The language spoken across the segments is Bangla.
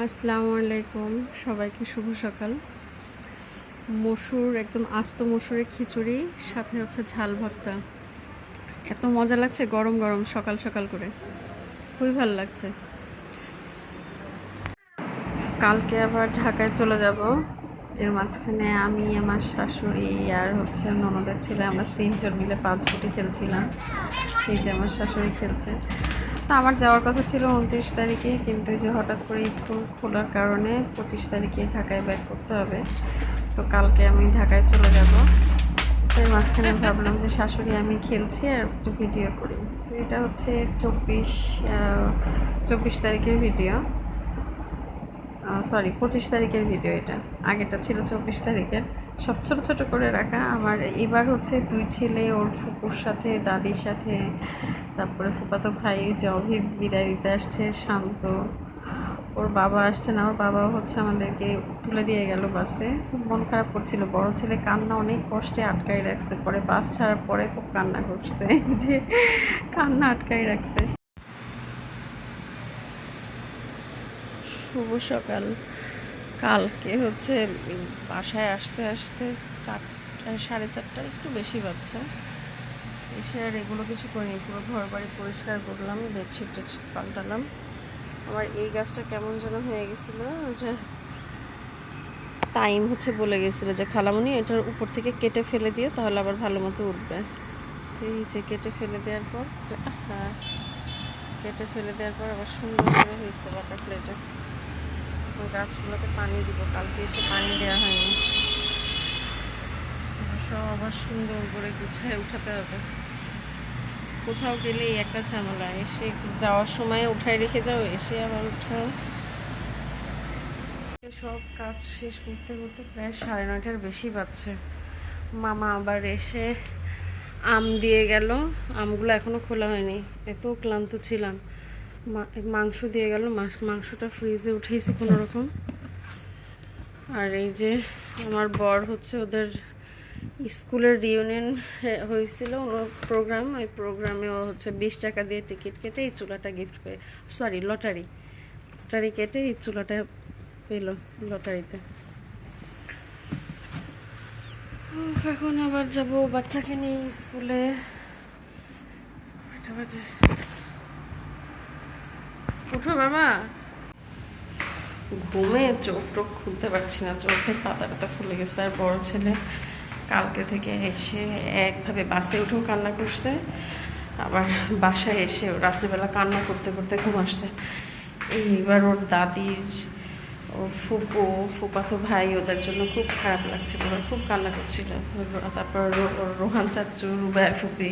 আসসালামু আলাইকুম, সবাইকে শুভ সকাল। মসুর একদম আস্ত মসুরের খিচুড়ি, সাথে হচ্ছে ঝাল ভর্তা। এত মজা লাগছে গরম গরম সকাল সকাল করে, খুবই ভালো লাগছে। কালকে আবার ঢাকায় চলে যাব। এর মাঝখানে আমি, আমার শাশুড়ি আর হচ্ছে ননদের ছেলে, আমরা তিনজন মিলে 5 গুটি খেলছিলাম। এই যে আমার শাশুড়ি খেলছে। তো আমার যাওয়ার কথা ছিল 29 তারিখে, কিন্তু এই যে হঠাৎ করে স্কুল খোলার কারণে 25 তারিখে ঢাকায় ব্যাক করতে হবে। তো কালকে আমি ঢাকায় চলে যাব। তো এর মাঝখানে ভাবলাম যে শাশুড়ি আমি খেলছি আর একটু ভিডিও করি। তো এটা হচ্ছে 24 তারিখের ভিডিও, সরি 25 তারিখের ভিডিও। এটা আগেরটা ছিল 24 তারিখের। সব ছোট ছোট করে রাখা। আমার এবার হচ্ছে 2 ছেলে, ওর ফুপুর সাথে, দাদির সাথে, তারপরে ফুপাতো ভাই যে অভিব বিদায় দিতে আসছে, শান্ত, ওর বাবা আসছে না, ওর বাবা হচ্ছে আমাদেরকে তুলে দিয়ে গেল বাসে। তো মন খারাপ করছিল, বড় ছেলে কান্না অনেক কষ্টে আটকাই রাখছে, পরে বাস ছাড়ার পরে খুব কান্না করছে, যে কান্না আটকাই রাখছে। শুভ সকাল। কালকে হচ্ছে বাসায় আসতে আসতে 4টা, 4:30 একটু বেশি বাজছে। এসে আর এগুলো কিছু করিনি, পুরো ঘর বাড়ি পরিষ্কার করলাম, বেডশিট টেডশিট পাল্টালাম। আমার এই গাছটা কেমন যেন হয়ে গেছিলো, যে টাইম হচ্ছে বলে গেছিলো যে খালামুনি এটার উপর থেকে কেটে ফেলে দিয়ে তাহলে আবার ভালো মতো উঠবে। এই যে কেটে ফেলে দেওয়ার পর, হ্যাঁ, কেটে ফেলে দেওয়ার পর আবার সুন্দর করে হয়েছে বাটা প্লেটে। গাছগুলোতে পানি দিব, কালকে এসে পানি দেওয়া হয়নি। সব আবার সুন্দর করে গুছায় উঠাতে হবে। কোথাও গেলেই একটা ঝামেলা, এসে যাওয়ার সময় উঠায় রেখে যাও, এসে আবার উঠাও। সব কাজ শেষ করতে করতে প্রায় 9:30-র বেশি বাজছে। মামা আবার এসে আম দিয়ে গেল, আমগুলো এখনো খোলা হয়নি, এত ক্লান্ত ছিলাম। মাংস দিয়ে গেল, মাংসটা ফ্রিজে উঠেছে কোনো রকম। আর এই যে আমার বর হচ্ছে, ওদের স্কুলের রিউনিয়ন হয়েছিল প্রোগ্রাম, ওই প্রোগ্রামে ও হচ্ছে 20 টাকা দিয়ে টিকিট কেটে এই চুলাটা গিফট পেয়ে, সরি লটারি কেটে এই চুলাটা পেল লটারিতে। এখন আবার যাব বাচ্চাকে নিয়ে স্কুলে। উঠো বাবা। ঘুমে চোখ টোখ খুলতে পারছি না, চোখের পাতা ফুলে গেছে। আর বড় ছেলে কালকে থেকে এসে একভাবে বাসে উঠেও কান্না করছে, আবার বাসায় এসে রাত্রিবেলা কান্না করতে করতে ঘুম আসছে। এইবার ওর দাদির, ওর ফুপাতো ভাই, ওদের জন্য খুব খারাপ লাগছিল, ওরা খুব কান্না করছিল। তারপর রোহান চাচু, রুবাই ফুপি,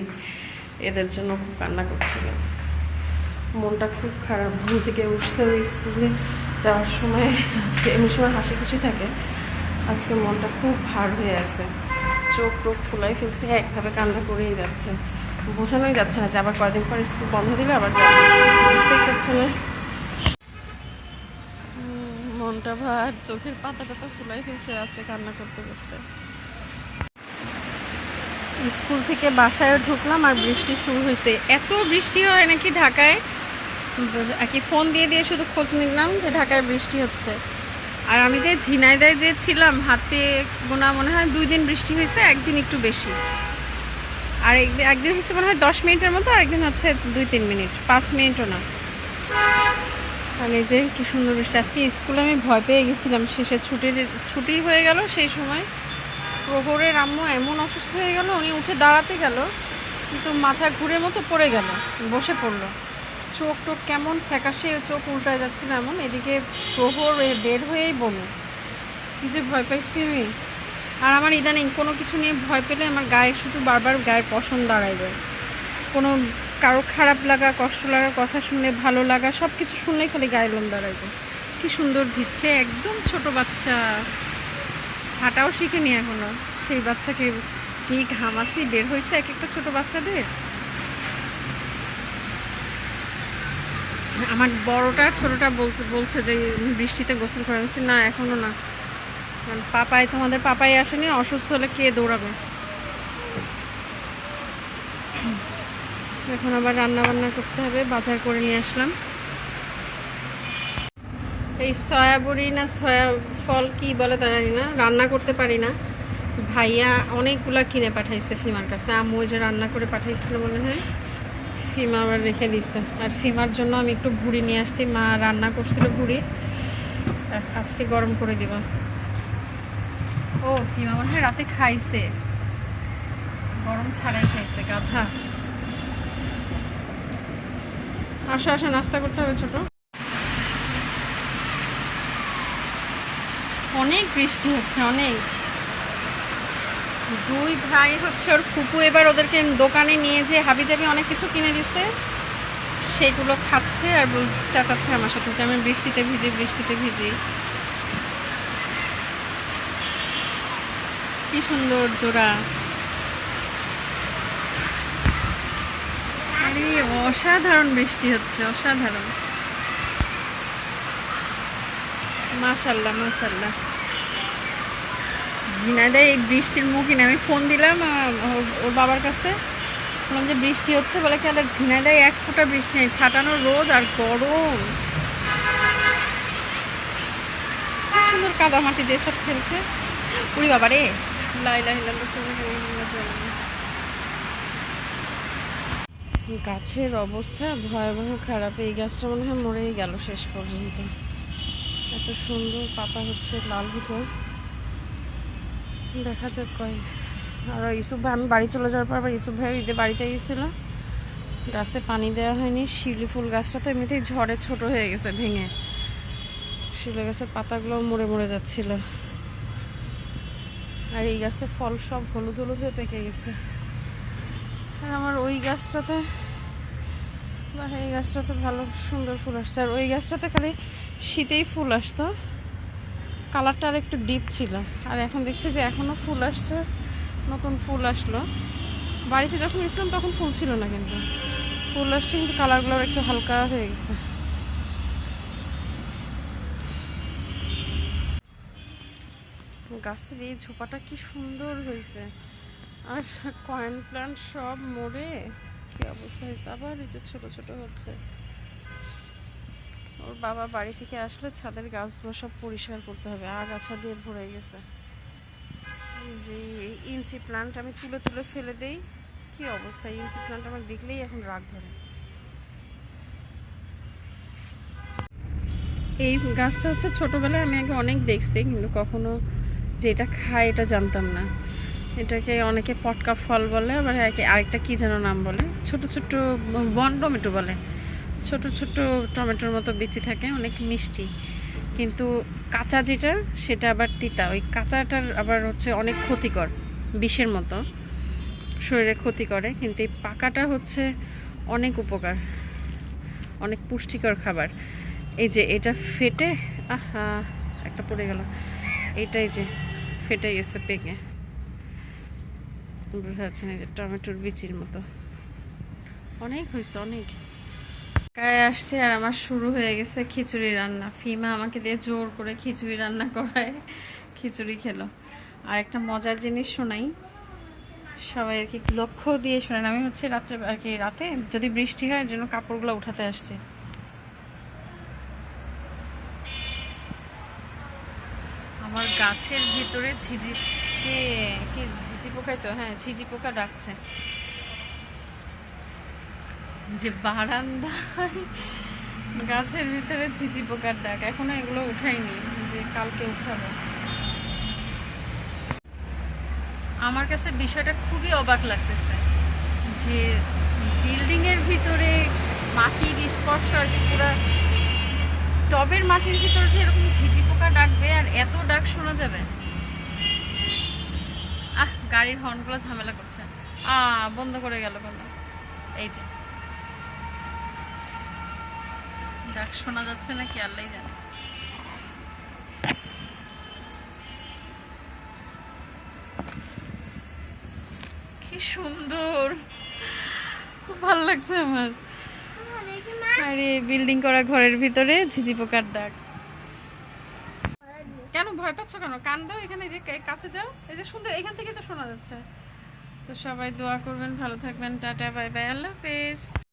এদের জন্য খুব কান্না করছিল। মনটা খুব খারাপ। ঘুম থেকে উঠছে, ওই স্কুলে যাওয়ার সময় আজকে এমনি সময় হাসি খুশি থাকে, আজকে মনটা খুব ভার হয়ে আছে, চোখ টোখ ফুলাই ফেলছে, একভাবে কান্না করেই যাচ্ছে। বোঝানোই যাচ্ছে না যে আবার কয়দিন পর স্কুল বন্ধ দিলে আবার যাবে, বুঝতেই চাচ্ছে না। মনটা ভার, চোখের পাতাটা তো ফুলাই ফেলছে আছে কান্না করতে করতে। স্কুল থেকে বাসায় ঢুকলাম আর বৃষ্টি শুরু হয়েছে। এত বৃষ্টি হয় নাকি ঢাকায়, আর কি ফোন দিয়ে দিয়ে শুধু খোঁজ নিলাম যে ঢাকায় বৃষ্টি হচ্ছে। আর আমি যে ঝিনাইদায় যে ছিলাম, হাতে গোনা মনে হয় 2 দিন বৃষ্টি হয়েছে, একদিন একটু বেশি। আর একদিন হচ্ছে মনে হয় 10 মিনিটের মতো, আর একদিন হচ্ছে 2-3 মিনিট, 5 মিনিটও না। মানে যে কি সুন্দর বৃষ্টি। আজকে স্কুলে আমি ভয় পেয়ে গেছিলাম, শেষে ছুটি হয়ে গেল। সেই সময় প্রহরের আম্মু এমন অসুস্থ হয়ে গেল, উনি উঠে দাঁড়াতে গেল কিন্তু মাথা ঘুরে মতো পড়ে গেল, বসে পড়লো। চোখ টোক কেমন ফ্যাকাশে, চোখ উল্টায় যাচ্ছিল এমন। এদিকে প্রহর বের হয়েই বমি, কি যে ভয় পাইছি আমি। আর আমার ইদানিং কোনো কিছু নিয়ে ভয় পেলে আমার গায়ে শুধু বারবার গায়ের পশম দাঁড়ায় যায়। কোনো কারো খারাপ লাগা, কষ্ট লাগার কথা শুনলে, ভালো লাগা, সব কিছু শুনলেই খালি গায়ে লোম দাঁড়ায় যায়। কি সুন্দর ভিজছে, একদম ছোট বাচ্চা, হাঁটাও শিখেনি এখনো। সেই বাচ্চাকে যে ঘামাচি বের হয়েছে এক একটা ছোট বাচ্চাদের। আমার বড়টা ছোটটা বলছে যে বৃষ্টিতে গোসল করে আসছি, না এখনো না, পাপাই, তোমাদের পাপাই আসেনি, অসুস্থ হলে কে দৌড়াবে। এখন আবার রান্না বান্না করতে হবে, বাজার করে নিয়ে আসলাম। এই সয়াবড়ি না সয়া ফল কি বলে তা জানি না, রান্না করতে পারি না। ভাইয়া অনেকগুলা কিনে পাঠাইছে ফিমার কাছে, আম্মু যে রান্না করে পাঠাইছিল মনে হয়, ফিমা আবার রেখে দিচ্ছে। আর ফিমার জন্য আমি একটু ভুড়ি নিয়ে আসছি, মা রান্না করছিল ভুড়ি, আজকে গরম করে দিব। ও ফিমা মনে হয় রাতে খাইছে, গরম ছাড়াই খাইছে গাধা। আসো আসো, নাস্তা করতে হবে ছোট। অনেক বৃষ্টি হচ্ছে, অনেক। দুই ভাই হচ্ছে ওর ফুপু এবার ওদেরকে দোকানে নিয়ে যে হাবিজাবি অনেক কিছু কিনে দিচ্ছে, সেগুলো খাচ্ছে আর চাচাচ্ছে আমার সাথে যে আমি বৃষ্টিতে ভিজি, বৃষ্টিতে ভিজি। কি সুন্দর জোড়া, আরে অসাধারণ বৃষ্টি হচ্ছে, অসাধারণ। মাশাল্লাহ মাশাল্লাহ। ঝিনাইদা এই বৃষ্টির মুখে আমি ফোন দিলাম ওর বাবার কাছে, বললাম যে বৃষ্টি হচ্ছে, বলে কি আর ঝিনাইদায় এক ফোঁটা বৃষ্টি নেই, ছাটানো রোদ আর গরম। সুন্দর কাদা মাটি দিয়ে সব খেলছে। উড়ি বাবা রে, গাছের অবস্থা ভয়াবহ খারাপ। এই গাছটা মনে হয় মরেই গেল শেষ পর্যন্ত। এত সুন্দর পাতা হচ্ছে লাল ভিতর, দেখা যাক কয়। আর ইউসুফ ভাই, আমি বাড়ি চলে যাওয়ার পর আবার ইউসুফ ভাই ঈদে বাড়িতে গেছিল, গাছে পানি দেওয়া হয়নি। শিউলি ফুল গাছটা তো এমনিতেই ঝড়ে ছোট হয়ে গেছে ভেঙে, শিউলি গাছের পাতাগুলো মরে মরে যাচ্ছিল। আর এই গাছে ফল সব হলুদ হলুদ হয়ে পেকে গেছে। আর আমার ওই গাছটাতে বা এই গাছটাতে ভালো সুন্দর ফুল আসছে, আর ওই গাছটাতে খালি শীতেই ফুল আসতো, কালারটা আর একটু ডিপ ছিল। আর এখন দেখছি যে এখনো ফুল আসছে, নতুন ফুল আসলো। বাড়িতে যখন গেছিলাম তখন ফুল ছিল না, কিন্তু ফুল আসছে, কিন্তু কালারগুলো একটু হালকা হয়ে গেছে। গাছের এই ঝোপাটা কি সুন্দর হয়েছে, আর কয়েন প্লান্ট সব মরে কি অবস্থা হয়েছে। আবার এই যে ছোট ছোট হচ্ছে। ওর বাবা বাড়ি থেকে আসলে ছাদের গাছগুলো সব পরিষ্কার করতে হবে, আগাছা দিয়ে ভরে গেছে। যে ইঞ্চি প্লান্ট আমি তুলে তুলে ফেলে দেই, কি অবস্থা। ইঞ্চি প্লান্ট আমার দেখলেই এখন রাগ ধরে। এই গাছটা হচ্ছে ছোটবেলায় আমি আগে অনেক দেখছি, কিন্তু কখনো যে এটা খায় এটা জানতাম না। এটাকে অনেকে পটকা ফল বলে, আবার আরেকটা কি যেন নাম বলে, ছোট ছোট বন টমেটো বলে। ছোট ছোট টমেটোর মতো বিচি থাকে, অনেক মিষ্টি, কিন্তু কাঁচা যেটা সেটা আবার তিতা। ওই কাঁচাটার আবার হচ্ছে অনেক ক্ষতিকর, বিষের মতো, শরীরে ক্ষতি করে। কিন্তু এই পাকাটা হচ্ছে অনেক উপকার, অনেক পুষ্টিকর খাবার। এই যে এটা ফেটে, আহা একটা পড়ে গেল, এইটাই যে ফেটে গেছে পেকে, বুঝতে পারছেন, এই যে টমেটোর বিচির মতো। অনেক হয়েছে, অনেক। গায়ে আসছে আর আমার শুরু হয়ে গেছে খিচুড়ি রান্না। ফিমা আমাকে দিয়ে জোর করে খিচুড়ি রান্না করায়, খিচুড়ি খেলো। আর একটা মজার জিনিস শোনাই, সবাই আর কি লক্ষ্য দিয়ে শোনেন। আমি হচ্ছে রাত্রে আর কি, রাতে যদি বৃষ্টি হয় এর জন্য কাপড়গুলো উঠাতে আসছে। আমার গাছের ভিতরে ঝিঝি পোকাই তো, হ্যাঁ ঝিঝি পোকা ডাকছে। যে বারান্দায় গাছের ভিতরে ঝিঝি পোকার ডাক, এখনো এগুলো উঠাইনি, যে কালকে উঠাবো। আমার কাছে বিষয়টা খুবই অবাক লাগতেছে যে বিল্ডিং এর ভিতরে মাটির স্পর্শ আর কি, পুরা টবের মাটির ভিতরে যে এরকম ঝিঝি পোকা ডাকবে আর এত ডাক শোনা যাবে। গাড়ির হর্নগুলো ঝামেলা করছে, বন্ধ করে গেল কেন। এই যে ডাক শোনা যাচ্ছে নাকি আল্লাহই জানে। কি সুন্দর, খুব ভালো লাগছে আমার। আরে বিল্ডিং করা ঘরের ভিতরে ঝিঝি পোকার ডাক। কেন ভয় পাচ্ছ কেন? কান দাও, এখানে যে কাছে যাও, এই যে সুন্দর, এখান থেকে তো শোনা যাচ্ছে। তো সবাই দোয়া করবেন, ভালো থাকবেন, টাটা বাই বাই, আল্লাহ হাফেজ।